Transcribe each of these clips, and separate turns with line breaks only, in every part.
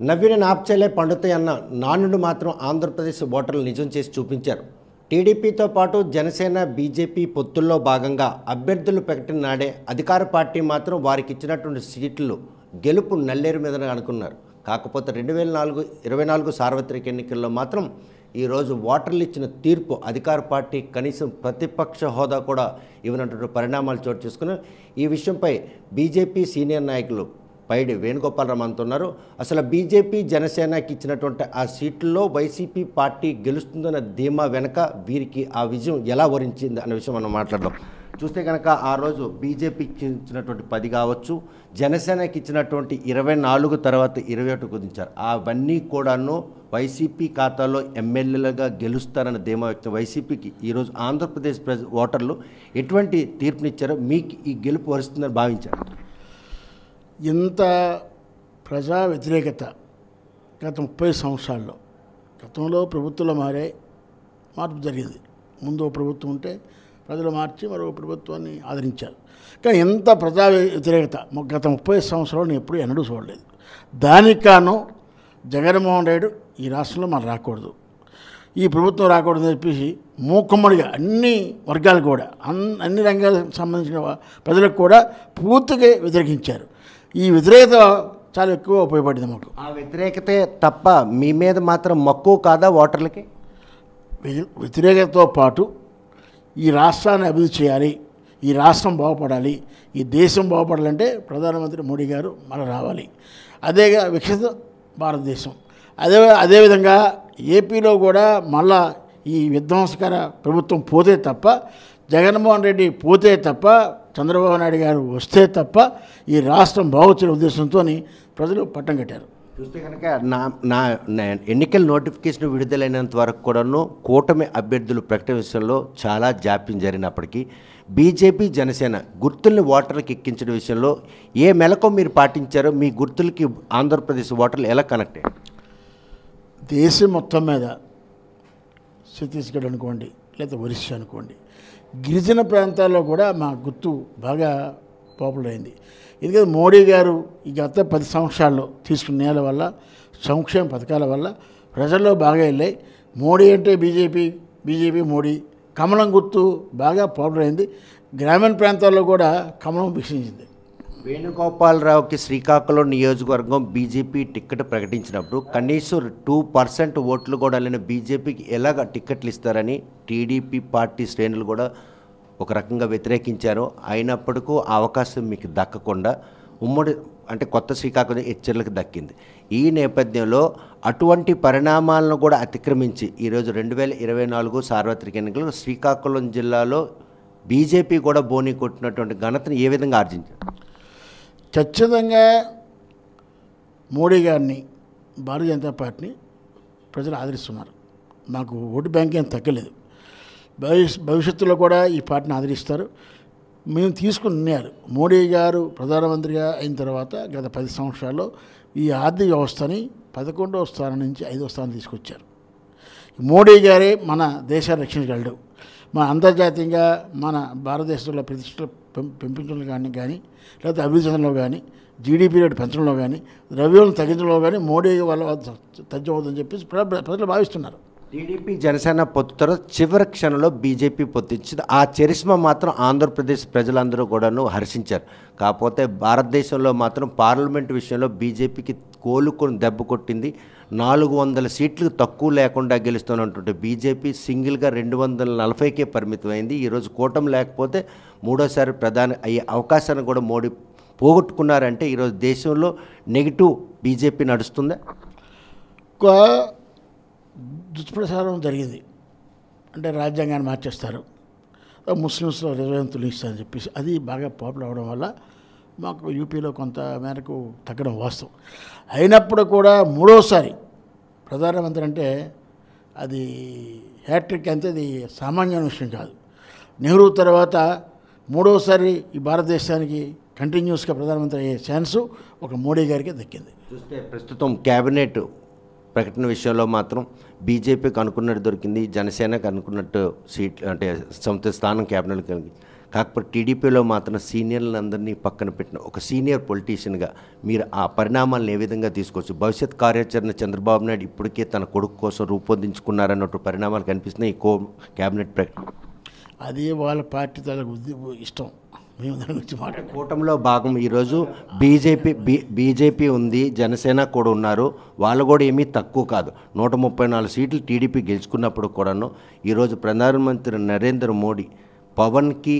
నవ్విన నాప్చేలే పండుతాయన్న నానుడు మాత్రం ఆంధ్రప్రదేశ్ ఓటర్లు నిజం చేసి చూపించారు. టీడీపీతో పాటు జనసేన బీజేపీ పొత్తుల్లో భాగంగా అభ్యర్థులు ప్రకటన నాడే అధికార పార్టీ మాత్రం వారికి ఇచ్చినటువంటి సీట్లు గెలుపు నల్లేరు మీదనే అనుకున్నారు. కాకపోతే 2024 సార్వత్రిక ఎన్నికల్లో మాత్రం ఈరోజు ఓటర్లు ఇచ్చిన తీర్పు అధికార పార్టీ కనీసం ప్రతిపక్ష హోదా కూడా ఇవ్వనటువంటి పరిణామాలు చోటు చేసుకుని ఈ విషయంపై బీజేపీ సీనియర్ నాయకులు పైడి వేణుగోపాలరావు అంటున్నారు. అసలు బీజేపీ జనసేనకి ఇచ్చినటువంటి ఆ సీట్లలో వైసీపీ పార్టీ గెలుస్తుందన్న ధీమా వెనక వీరికి ఆ విజయం ఎలా వరించింది అనే విషయం మనం మాట్లాడదాం. చూస్తే కనుక ఆ రోజు బీజేపీకి ఇచ్చినటువంటి 10 కావచ్చు, జనసేనకి ఇచ్చినటువంటి 24 తర్వాత 21 కుదించారు. అవన్నీ కూడాను వైసీపీ ఖాతాలో ఎమ్మెల్యేలుగా గెలుస్తారన్న ధీమా వ్యక్తం. వైసీపీకి ఈరోజు ఆంధ్రప్రదేశ్ ఓటర్లు ఎటువంటి తీర్పునిచ్చారో మీకు ఈ గెలుపు వరుస్తుందని భావించారు.
ఇంత ప్రజా వ్యతిరేకత గత 30 సంవత్సరాల్లో, గతంలో ప్రభుత్వాలు మార్పు జరిగింది. ముందు ప్రభుత్వం ఉంటే ప్రజలు మార్చి మరో ప్రభుత్వాన్ని ఆదరించారు. కానీ ఎంత ప్రజా వ్యతిరేకత గత 30 సంవత్సరాలు నేను ఎప్పుడూ ఎన్నడూ చూడలేదు. దానికి కారణం జగన్మోహన్ రెడ్డి ఈ రాష్ట్రంలో మనం రాకూడదు, ఈ ప్రభుత్వం రాకూడదని చెప్పేసి మూకుమ్మడిగా అన్ని వర్గాలు కూడా అన్ని రంగాలకు సంబంధించిన ప్రజలకు కూడా పూర్తిగా వ్యతిరేకించారు. ఈ వ్యతిరేకత చాలా ఎక్కువ ఉపయోగపడింది మాకు.
ఆ వ్యతిరేకతే తప్ప మీ మీద మాత్రం మక్కువ కాదా ఓటర్లకి?
వ్యతిరేకతతో పాటు ఈ రాష్ట్రాన్ని అభివృద్ధి చేయాలి, ఈ రాష్ట్రం బాగుపడాలి, ఈ దేశం బాగుపడాలంటే ప్రధానమంత్రి మోడీ గారు మళ్ళీ రావాలి. అదేగా వికసిత భారతదేశం. అదేవిధంగా ఏపీలో కూడా మళ్ళా ఈ విధ్వంసకర ప్రభుత్వం పోతే తప్ప, జగన్మోహన్ రెడ్డి పోతే తప్ప, చంద్రబాబు నాయుడు గారు వస్తే తప్ప ఈ రాష్ట్రం బాగుంచిన ఉద్దేశంతో ప్రజలు పట్టం కట్టారు.
చూస్తే కనుక నా ఎన్నికల నోటిఫికేషన్ విడుదలైనంత వరకు కూడాను కూటమి అభ్యర్థులు ప్రకటన విషయంలో చాలా జాప్యం జరిగినప్పటికీ బీజేపీ జనసేన గుర్తుల్ని ఓటర్లకు ఎక్కించడం విషయంలో ఏ మెలకు మీరు పాటించారో మీ గుర్తులకి ఆంధ్రప్రదేశ్ ఓటర్లు ఎలా కనెక్ట్ అయ్యారు?
దేశం మొత్తం మీద ఛత్తీస్గఢ్ అనుకోండి, లేదా ఒరిస్సా అనుకోండి, గిరిజన ప్రాంతాల్లో కూడా మా గుర్తు బాగా పాపులర్ అయింది. ఎందుకంటే మోడీ గారు ఈ గత 10 సంవత్సరాల్లో తీసుకున్న నేల వల్ల, సంక్షేమ పథకాల వల్ల ప్రజల్లో బాగా వెళ్ళాయి. మోడీ అంటే బీజేపీ మోడీ, కమలం గుర్తు బాగా పాపులర్ అయింది. గ్రామీణ ప్రాంతాల్లో కూడా కమలం వికసించింది.
వేణుగోపాలరావుకి శ్రీకాకుళం నియోజకవర్గం బీజేపీ టికెట్ ప్రకటించినప్పుడు కనీసం 2% ఓట్లు కూడా లేని బీజేపీకి ఎలాగ టికెట్లు ఇస్తారని టీడీపీ పార్టీ శ్రేణులు కూడా ఒక రకంగా వ్యతిరేకించారు. అయినప్పటికీ ఆ అవకాశం మీకు దక్కకుండా ఉమ్మడి అంటే కొత్త శ్రీకాకుళం హెచ్చర్లకు దక్కింది. ఈ నేపథ్యంలో అటువంటి పరిణామాలను కూడా అతిక్రమించి ఈరోజు 2024 సార్వత్రిక ఎన్నికలు శ్రీకాకుళం జిల్లాలో బీజేపీ కూడా బోని కొట్టినటువంటి ఘనతను ఏ విధంగా ఆర్జించారు?
ఖచ్చితంగా మోడీ గారిని, భారతీయ జనతా పార్టీని ప్రజలు ఆదరిస్తున్నారు. మాకు ఓటు బ్యాంక్ ఏం తగ్గలేదు. భవిష్యత్తులో కూడా ఈ పార్టీని ఆదరిస్తారు. మేము తీసుకున్న నిర్ణయాలు, మోడీ గారు ప్రధానమంత్రిగా అయిన తర్వాత గత 10 సంవత్సరాల్లో ఈ ఆర్థిక వ్యవస్థని 11వ స్థానం నుంచి 5వ స్థానం తీసుకొచ్చారు. మోడీ గారే మన దేశాన్ని రక్షించగలడు. మన అంతర్జాతీయంగా మన భారతదేశంలో ప్రతిష్టలు పెంపించడంలో కానీ లేకపోతే అభివృద్ధి చెందడంలో కానీ, జీడీపీ రేటు పెంచడంలో కానీ, ద్రవ్యోల్బణం తగ్గించడంలో కానీ మోడీ వల్ల తగ్గవద్దని చెప్పేసి ప్రజలు భావిస్తున్నారు.
టీడీపీ జనసేన పొత్తు తర్వాత చివరి క్షణంలో బీజేపీ పొత్తిచ్చింది. ఆ చరిష్మా మాత్రం ఆంధ్రప్రదేశ్ ప్రజలందరూ కూడాను హర్షించారు. కాకపోతే భారతదేశంలో మాత్రం పార్లమెంటు విషయంలో బీజేపీకి కోలుకొని దెబ్బ కొట్టింది. 400 సీట్లు తక్కువ లేకుండా గెలుస్తున్నటువంటి బీజేపీ సింగిల్గా 240కే పరిమితమైంది. ఈరోజు కూటమి లేకపోతే మూడోసారి ప్రధాని అయ్యే అవకాశాన్ని కూడా మోడీ పోగొట్టుకున్నారంటే ఈరోజు దేశంలో నెగిటివ్ బీజేపీ నడుస్తుందా?
దుష్ప్రచారం జరిగింది. అంటే రాజ్యాంగాన్ని మార్చేస్తారు, ముస్లిమ్స్లో రిజర్వేషన్లు ఇస్తారని చెప్పేసి అది బాగా పాపులర్ అవడం వల్ల మాకు యూపీలో కొంత మేరకు తగ్గడం వాస్తవం. అయినప్పుడు కూడా మూడోసారి ప్రధానమంత్రి అంటే అది హ్యాట్రిక్ అంతే, అది సామాన్యమైన విషయం కాదు. నెహ్రూ తర్వాత మూడోసారి ఈ భారతదేశానికి కంటిన్యూస్గా ప్రధానమంత్రి అయ్యే ఛాన్సు ఒక మోడీ గారికి దక్కింది.
చూస్తే ప్రస్తుతం క్యాబినెట్ ప్రకటన విషయంలో మాత్రం బీజేపీకి అనుకున్నట్టు దొరికింది, జనసేనకు అనుకున్నట్టు సీట్లు అంటే సొంత స్థానం క్యాబినెట్ కలిగి. కాకపోతే టీడీపీలో మాత్రం సీనియర్లందరినీ పక్కన పెట్టిన ఒక సీనియర్ పొలిటీషియన్గా మీరు ఆ పరిణామాలను ఏ విధంగా తీసుకోవచ్చు? భవిష్యత్ కార్యాచరణ చంద్రబాబు నాయుడు ఇప్పటికే తన కొడుకు కోసం రూపొందించుకున్నారన్నట్టు పరిణామాలు కనిపిస్తున్నాయి ఈ క్యాబినెట్ ప్రకటన.
అది వాళ్ళ పార్టీ తలకు ఇష్టం, మేము దాని గురించి మాట్లాడాలి.
కూటమిలో భాగం ఈరోజు బీజేపీ ఉంది, జనసేన కూడా ఉన్నారు. వాళ్ళు కూడా ఏమీ తక్కువ కాదు. 134 సీట్లు టీడీపీ గెలుచుకున్నప్పుడు కూడాను ఈరోజు ప్రధానమంత్రి నరేంద్ర మోడీ పవన్కి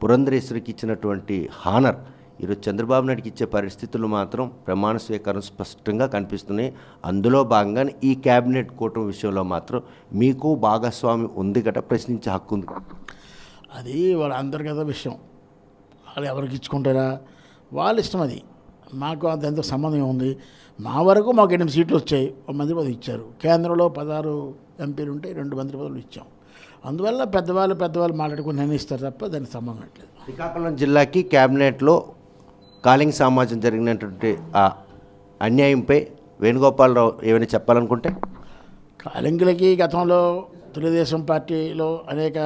పురంధరేశ్వరికి ఇచ్చినటువంటి హానర్ ఈరోజు చంద్రబాబు నాయుడుకి ఇచ్చే పరిస్థితులు మాత్రం ప్రమాణ స్వీకారం స్పష్టంగా కనిపిస్తున్నాయి. అందులో భాగంగానే ఈ క్యాబినెట్ కూటమి విషయంలో మాత్రం మీకు భాగస్వామి ఉంది గట, ప్రశ్నించే హక్కు ఉంది.
అది వాళ్ళ అంతర్గత విషయం, వాళ్ళు ఎవరికి ఇచ్చుకుంటారా వాళ్ళ ఇష్టం. అది మాకు అంత సంబంధం ఉంది. మా వరకు మాకు 8 సీట్లు వచ్చాయి, 1 మంత్రి పదవి ఇచ్చారు. కేంద్రంలో 16 ఎంపీలు ఉంటే 2 మంత్రి పదవులు ఇచ్చాం. అందువల్ల పెద్దవాళ్ళు మాట్లాడుకుని నిర్ణయిస్తారు తప్ప దానికి సంబంధం లేదు.
శ్రీకాకుళం జిల్లాకి క్యాబినెట్లో కాలింగ్ సమాజం జరిగినటువంటి ఆ అన్యాయంపై వేణుగోపాలరావు ఏమైనా చెప్పాలనుకుంటే?
కాలింగులకి గతంలో తెలుగుదేశం పార్టీలో అనేక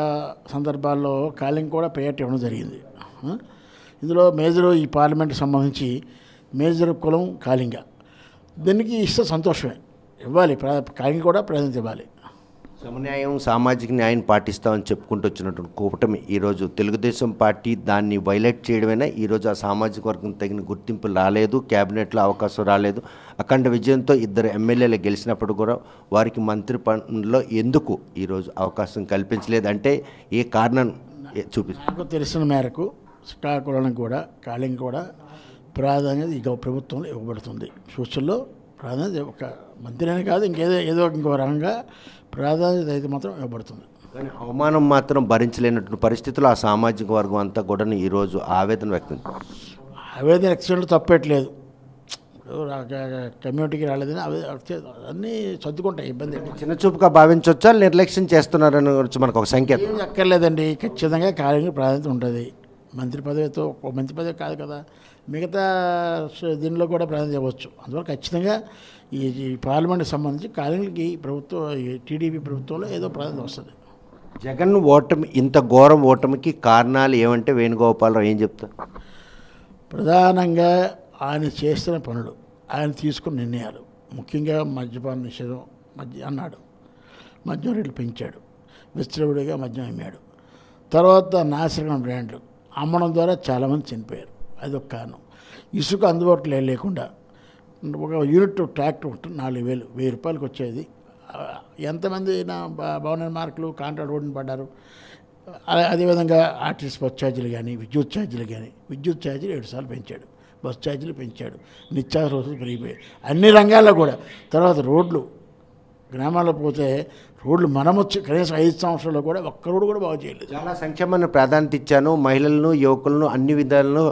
సందర్భాల్లో కాలింగ్ కూడా ప్రయారిటీ ఇవ్వడం జరిగింది. ఇందులో మేజరు ఈ పార్లమెంట్కి సంబంధించి మేజర్ కులం కాలింగ. దీనికి ఇస్తే సంతోషమే, ఇవ్వాలి. కాలింగ్ కూడా ప్రాధాన్యత ఇవ్వాలి.
సమన్యాయం, సామాజిక న్యాయం పాటిస్తామని చెప్పుకుంటూ వచ్చినటువంటి కూటమి ఈరోజు తెలుగుదేశం పార్టీ దాన్ని వైలేట్ చేయడమైనా ఈరోజు ఆ సామాజిక వర్గం తగిన గుర్తింపు రాలేదు, క్యాబినెట్లో అవకాశం రాలేదు. అఖండ విజయంతో 2 ఎమ్మెల్యేలు గెలిచినప్పుడు కూడా వారికి మంత్రి పనుల్లో ఎందుకు ఈరోజు అవకాశం కల్పించలేదు అంటే ఏ కారణం చూపిస్తుంది?
నాకు తెలిసిన మేరకు శ్రీకాకుళానికి కూడా కాలింగ్ కూడా ప్రాధాన్యత ఈ ప్రభుత్వంలో ఇవ్వబడుతుంది. ఫ్యూచర్లో ప్రాధాన్యత ఒక మంత్రిని కాదు ఏదో ఇంకో రకంగా ప్రాధాన్యత అయితే మాత్రం ఇవ్వబడుతుంది.
కానీ అవమానం మాత్రం భరించలేనటువంటి పరిస్థితుల్లో ఆ సామాజిక వర్గం అంతా కూడా ఈరోజు ఆవేదన వ్యక్తం.
ఆవేదన వ్యక్తం తప్పట్లేదు. కమ్యూనిటీకి రాలేదని అన్నీ సర్దుకుంటాయి, ఇబ్బంది.
చిన్న చూపుగా భావించవచ్చా, నిర్లక్ష్యం చేస్తున్నారని గురించి మనకు ఒక సంకేతం
అక్కర్లేదండి. ఖచ్చితంగా కాలింగ్ ప్రాధాన్యత ఉంటుంది. మంత్రి పదవితో మంత్రి పదవి కాదు కదా, మిగతా దీనిలో కూడా ప్రాధాన్యత ఇవ్వచ్చు. అందువల్ల ఖచ్చితంగా ఈ పార్లమెంట్కి సంబంధించి కాలింగ్కి టీడీపీ ప్రభుత్వంలో ఏదో ప్రాధాన్యత వస్తుంది.
జగన్ ఓటమి, ఇంత ఘోరం ఓటమికి కారణాలు ఏమంటే వేణుగోపాలరావు ఏం చెప్తారు?
ప్రధానంగా ఆయన చేస్తున్న పనులు, ఆయన తీసుకున్న నిర్ణయాలు, ముఖ్యంగా మద్యపాన నిషేధం అన్నాడు, మద్యం రేట్లు పెంచాడు, విచ్చలవిడిగా మద్యం అమ్మాడు. తర్వాత నాసిరకం బ్రాండ్లు అమ్మడం ద్వారా చాలామంది చనిపోయారు, అది ఒక కారణం. ఇసుక అందుబాటులో లేకుండా ఒక యూనిట్ ట్రాక్టర్ 4,000 రూపాయలకు వచ్చేది. ఎంతమంది భవన నిర్మాణకులు కాంట్రాక్ట్ రోడ్డుని పడ్డారు. అదేవిధంగా ఆర్టీసీ బస్ ఛార్జీలు కానీ విద్యుత్ ఛార్జీలు 7 సార్లు పెంచాడు, బస్ ఛార్జీలు పెంచాడు, నిత్యావసర వస్తువులు పెరిగిపోయాయి అన్ని రంగాల్లో కూడా. తర్వాత రోడ్లు, గ్రామాల్లో పోతే రోడ్లు మనమొచ్చి కనీసం 5 సంవత్సరాల్లో కూడా ఒక్క రోడ్డు కూడా బాగు చేయలేదు.
చాలా సంక్షేమాన్ని ప్రాధాన్యత ఇచ్చాను, మహిళలను యువకులను అన్ని విధాలను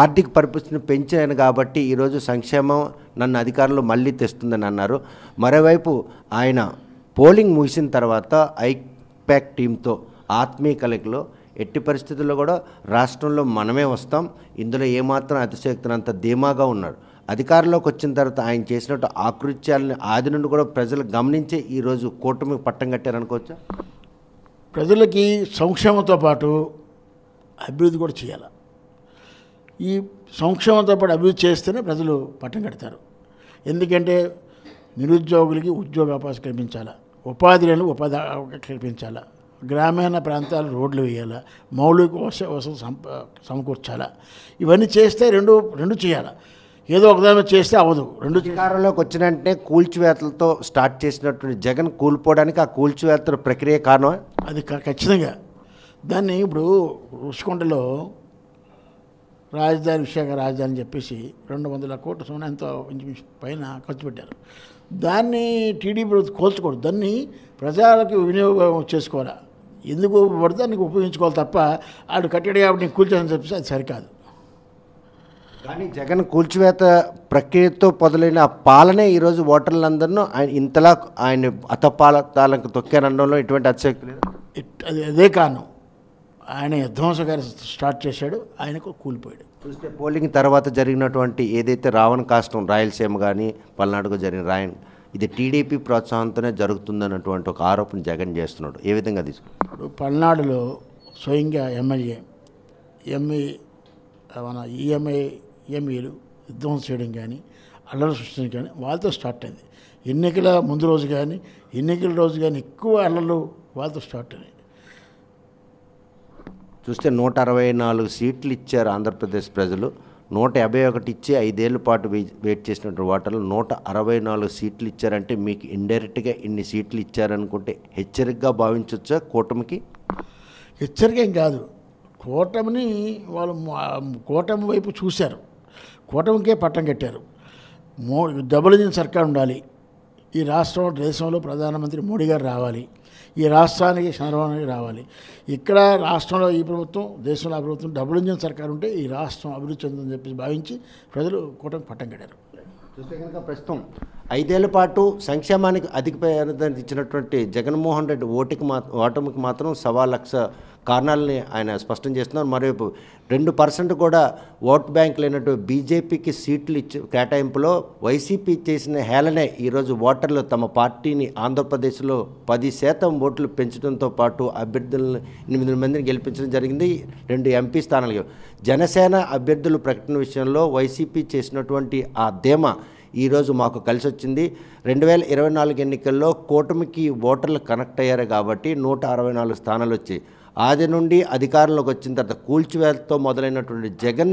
ఆర్థిక పరిస్థితిని పెంచాను కాబట్టి ఈరోజు సంక్షేమం నన్ను అధికారంలో మళ్ళీ తెస్తుందని అన్నారు. మరోవైపు ఆయన పోలింగ్ ముగిసిన తర్వాత ఐపాక్ టీంతో ఆత్మీయ కలయికలో ఎట్టి పరిస్థితుల్లో కూడా రాష్ట్రంలో మనమే వస్తాం, ఇందులో ఏమాత్రం అతిశయోక్తినంత ధీమాగా ఉన్నాడు. అధికారంలోకి వచ్చిన తర్వాత ఆయన చేసినట్టు ఆకృత్యాలని ఆది నుండి కూడా ప్రజలు గమనించే ఈరోజు కూటమికి పట్టం కట్టారనుకోవచ్చా?
ప్రజలకి సంక్షేమంతో పాటు అభివృద్ధి కూడా చేయాలి. ఈ సంక్షేమంతో పాటు అభివృద్ధి చేస్తేనే ప్రజలు పట్టం కడతారు. ఎందుకంటే నిరుద్యోగులకి ఉద్యోగ అవకాశం కల్పించాలా, ఉపాధి కల్పించాలా, గ్రామీణ ప్రాంతాలు రోడ్లు వేయాలా, మౌలిక వసతులు సమకూర్చాలా. ఇవన్నీ చేస్తే రెండు చేయాలి. ఏదో ఒకదాని చేస్తే అవ్వదు.
అధికారంలోకి వచ్చిన వెంటనే కూల్చివేతలతో స్టార్ట్ చేసినటువంటి జగన్ కూలిపోవడానికి ఆ కూల్చివేతల ప్రక్రియ కారణం.
అది ఖచ్చితంగా దాన్ని ఇప్పుడు రుషికొండలో విశాఖ రాజధాని చెప్పేసి 200 కోట్ల సొమ్ము ఎంతో పైన ఖర్చు పెట్టారు. దాన్ని టీడీపీ కోల్చకూడదు, దాన్ని ప్రజలకు వినియోగం చేసుకోవాలి. ఎందుకు పడితే దానికి ఉపయోగించుకోవాలి తప్ప ఆడు కట్టాడు కాబట్టి నేను కూల్చానని చెప్పేసి అది సరికాదు.
కానీ జగన్ కూల్చివేత ప్రక్రియతో మొదలైన ఆ పాలనే ఈరోజు ఓటర్లందరినూ ఆయన ఇంతలా ఆయన అతపాలతాలకు తొక్కారనడంలో ఎటువంటి అతిశక్తి లేదు.
అదే కారణం. ఆయన విధ్వంసకారి స్టార్ట్ చేశాడు, ఆయనకు కూలిపోయాడు.
చూస్తే పోలింగ్ తర్వాత జరిగినటువంటి ఏదైతే రావణ కాష్టం రాయలసీమ కానీ పల్నాడుకు జరిగిన ఇది టీడీపీ ప్రోత్సాహంతోనే జరుగుతుందన్నటువంటి ఒక ఆరోపణ జగన్ చేస్తున్నాడు. ఏ విధంగా తీసుకున్నాడు?
పల్నాడులో స్వయంగా ఎమ్మెల్యే ఎంఈ మన ఈఎంఐలు విధ్వంసం చేయడం కానీ అల్లర్లు సృష్టించడం కానీ వాళ్ళతో స్టార్ట్ అయింది. ఎన్నికల ముందు రోజు కానీ ఎన్నికల రోజు కానీ ఎక్కువ అల్లర్లు వాళ్ళతో స్టార్ట్ అయ్యాయి.
చూస్తే 164 సీట్లు ఇచ్చారు ఆంధ్రప్రదేశ్ ప్రజలు. 151 ఇచ్చి 5 ఏళ్ల పాటు వెయిట్ చేసినటువంటి ఓటర్లు 164 సీట్లు ఇచ్చారంటే మీకు ఇండైరెక్ట్గా ఇన్ని సీట్లు ఇచ్చారనుకుంటే హెచ్చరికగా భావించవచ్చా కూటమికి?
హెచ్చరిక ఏం కాదు. కూటమిని వాళ్ళు కూటమి వైపు చూశారు, కూటమికే పట్టం కట్టారు. డబుల్ ఇంజిన్ సర్కార్ ఉండాలి, ఈ రాష్ట్రం దేశంలో ప్రధానమంత్రి మోడీ గారు రావాలి, ఈ రాష్ట్రానికి చంద్రబాబు రావాలి. ఇక్కడ రాష్ట్రంలో ఈ ప్రభుత్వం, దేశంలో ఆ ప్రభుత్వం డబుల్ ఇంజిన్ సర్కార్ ఉంటే ఈ రాష్ట్రం అభివృద్ధి చెందుతుందని చెప్పి భావించి ప్రజలు కూటమికి పట్టం కట్టారు.
చూస్తే కనుక ప్రస్తుతం 5 ఏళ్ల పాటు సంక్షేమానికి అధిక ప్రాధాన్యత ఇచ్చినటువంటి జగన్మోహన్ రెడ్డి ఓటమికి మాత్రం 1,15,00,000 కారణాలని ఆయన స్పష్టం చేస్తున్నారు. మరోవైపు 2% కూడా ఓట్ బ్యాంక్ లేనట్టు బీజేపీకి సీట్లు కేటాయింపులో వైసీపీ చేసిన హేళనే ఈరోజు ఓటర్లు తమ పార్టీని ఆంధ్రప్రదేశ్లో 10% ఓట్లు పెంచడంతో పాటు అభ్యర్థులను 8 మందిని గెలిపించడం జరిగింది. 2 ఎంపీ స్థానాలు. జనసేన అభ్యర్థుల ప్రకటన విషయంలో వైసీపీ చేసినటువంటి ఆ ధీమా ఈరోజు మాకు కలిసి వచ్చింది. 2024 ఎన్నికల్లో కూటమికి ఓటర్లు కనెక్ట్ అయ్యారు కాబట్టి 164 స్థానాలు వచ్చాయి. ఆది నుండి అధికారంలోకి వచ్చిన తర్వాత కూల్చివేతతో మొదలైనటువంటి జగన్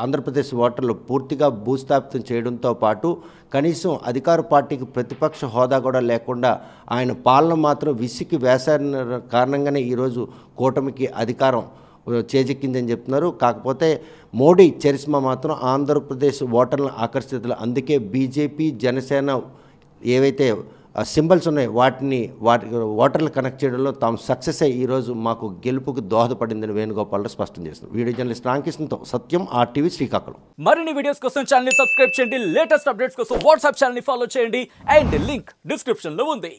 ఆంధ్రప్రదేశ్ ఓటర్లు పూర్తిగా భూస్థాపితం చేయడంతో పాటు కనీసం అధికార పార్టీకి ప్రతిపక్ష హోదా కూడా లేకుండా ఆయన పాలన మాత్రం విసికి వేసారిన కారణంగానే ఈరోజు కూటమికి అధికారం చేజెక్కిందని చెప్తున్నారు. కాకపోతే మోడీ చరిస్మా మాత్రం ఆంధ్రప్రదేశ్ ఓటర్లను ఆకర్షితులు. అందుకే బీజేపీ జనసేన ఏవైతే సింబల్స్ ఉన్నాయో వాటి ఓటర్లు కనెక్ట్ చేయడంలో తాము సక్సెస్ అయ్యి ఈరోజు మాకు గెలుపుకు దోహదపడిందని వేణుగోపాలరావు స్పష్టం చేస్తున్నారు. వీడియో జర్నలిస్ట్ రామకృష్ణతో సత్యం, RTV శ్రీకాకుళం.
మరిన్ని వీడియోస్ కోసం ఛానల్ ని సబ్స్క్రైబ్ చేయండి, లేటెస్ట్ అప్డేట్స్ కోసం వాట్సాప్ ఛానల్ ని ఫాలో చేయండి అండ్ లింక్ డిస్క్రిప్షన్ లో ఉంది.